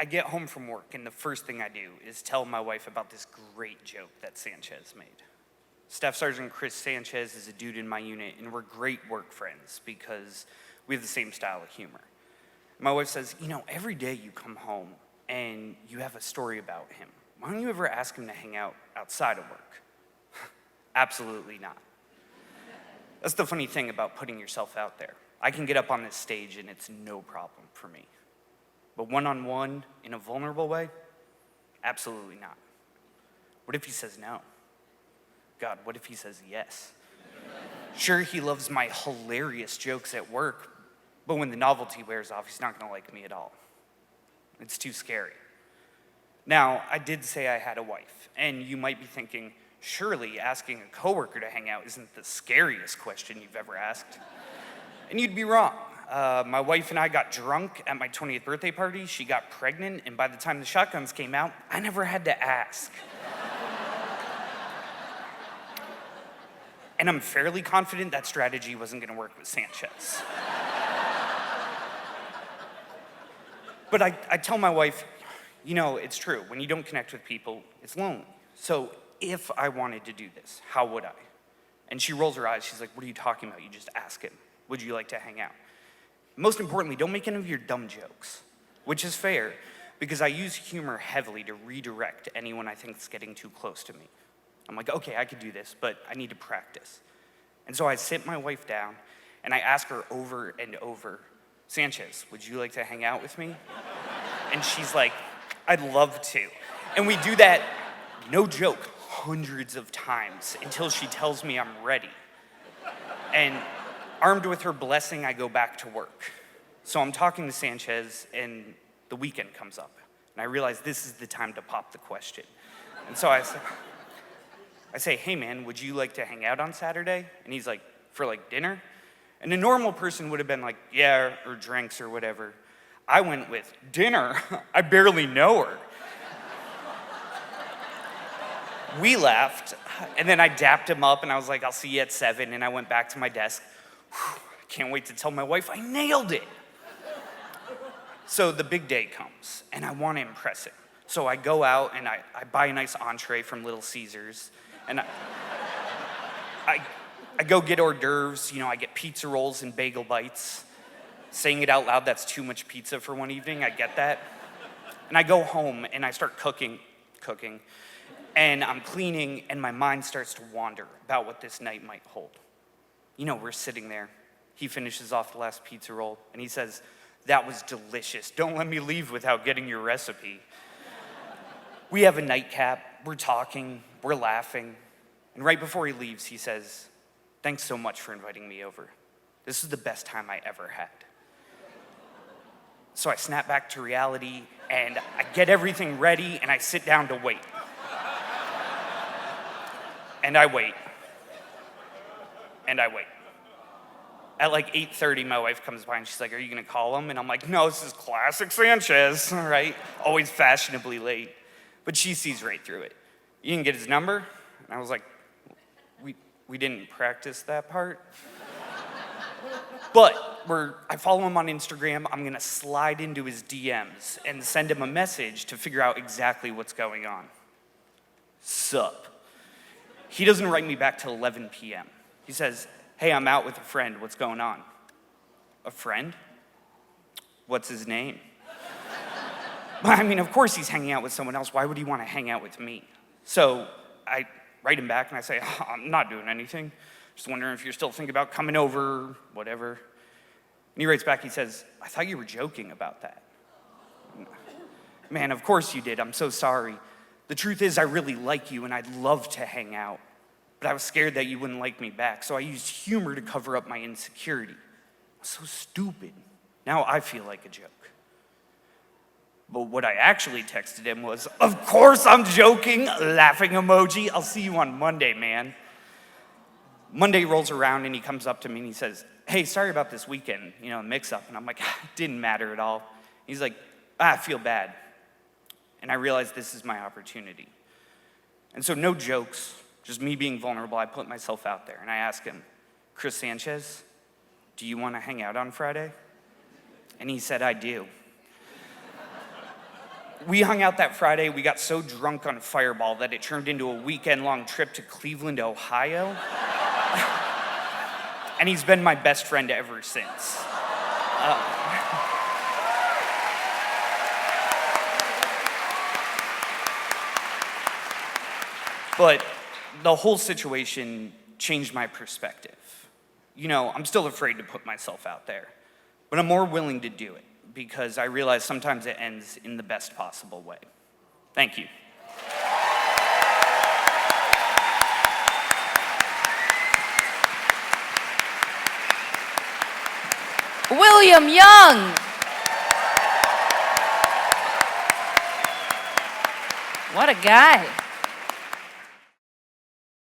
I get home from work, and the first thing I do is tell my wife about this great joke that Sanchez made. Staff Sergeant Chris Sanchez is a dude in my unit, and we're great work friends because we have the same style of humor. My wife says, every day you come home and you have a story about him. Why don't you ever ask him to hang out outside of work? Absolutely not. That's the funny thing about putting yourself out there. I can get up on this stage and it's no problem for me. But one-on-one, in a vulnerable way, absolutely not. What if he says no? God, what if he says yes? Sure, he loves my hilarious jokes at work, but when the novelty wears off, he's not gonna like me at all. It's too scary. Now, I did say I had a wife, and you might be thinking, surely asking a coworker to hang out isn't the scariest question you've ever asked. And you'd be wrong. My wife and I got drunk at my 20th birthday party. She got pregnant, and by the time the shotguns came out, I never had to ask. And I'm fairly confident that strategy wasn't gonna work with Sanchez. But I tell my wife, it's true. When you don't connect with people, it's lonely. So if I wanted to do this, how would I? And she rolls her eyes. She's like, what are you talking about? You just ask him. Would you like to hang out? Most importantly, don't make any of your dumb jokes, which is fair because I use humor heavily to redirect anyone I think is getting too close to me. I'm like, okay, I could do this, but I need to practice. And so I sit my wife down and I ask her over and over, Sanchez, would you like to hang out with me? And she's like, I'd love to. And we do that, no joke, hundreds of times until she tells me I'm ready. And armed with her blessing, I go back to work. So I'm talking to Sanchez, and the weekend comes up. And I realize this is the time to pop the question. And so I say, hey man, would you like to hang out on Saturday? And he's like, for dinner? And a normal person would have been like, yeah, or drinks or whatever. I went with, dinner? I barely know her. We laughed, and then I dapped him up, and I was like, I'll see you at 7, and I went back to my desk. I can't wait to tell my wife I nailed it. So the big day comes, and I want to impress him. So I go out, and I buy a nice entree from Little Caesars, and I go get hors d'oeuvres, I get pizza rolls and bagel bites. Saying it out loud, that's too much pizza for one evening, I get that. And I go home and I start cooking, and I'm cleaning and my mind starts to wander about what this night might hold. We're sitting there. He finishes off the last pizza roll and he says, that was delicious. Don't let me leave without getting your recipe. We have a nightcap, we're talking, we're laughing. And right before he leaves, he says, thanks so much for inviting me over. This is the best time I ever had. So I snap back to reality, and I get everything ready, and I sit down to wait. And I wait. And I wait. At 8:30, my wife comes by, and she's like, are you gonna call him? And I'm like, no, this is classic Sanchez, right? Always fashionably late. But she sees right through it. You didn't get his number? And I was like, we didn't practice that part. But I follow him on Instagram. I'm gonna slide into his DMs and send him a message to figure out exactly what's going on. Sup? He doesn't write me back till 11 p.m. He says, hey, I'm out with a friend. What's going on? A friend? What's his name? Of course he's hanging out with someone else. Why would he want to hang out with me? So I write him back and I say, I'm not doing anything. Just wondering if you're still thinking about coming over, whatever. And he writes back, he says, I thought you were joking about that. Man, of course you did. I'm so sorry. The truth is I really like you and I'd love to hang out. But I was scared that you wouldn't like me back, so I used humor to cover up my insecurity. So stupid. Now I feel like a joke. But what I actually texted him was, of course I'm joking, laughing emoji. I'll see you on Monday, man. Monday rolls around and he comes up to me and he says, hey, sorry about this weekend, mix up. And I'm like, it didn't matter at all. He's like, I feel bad. And I realized this is my opportunity. And so no jokes, just me being vulnerable, I put myself out there and I asked him, Chris Sanchez, do you want to hang out on Friday? And he said, I do. We hung out that Friday. We got so drunk on Fireball that it turned into a weekend-long trip to Cleveland, Ohio. And he's been my best friend ever since. But the whole situation changed my perspective. You know, I'm still afraid to put myself out there, but I'm more willing to do it because I realize sometimes it ends in the best possible way. Thank you. William Young. What a guy.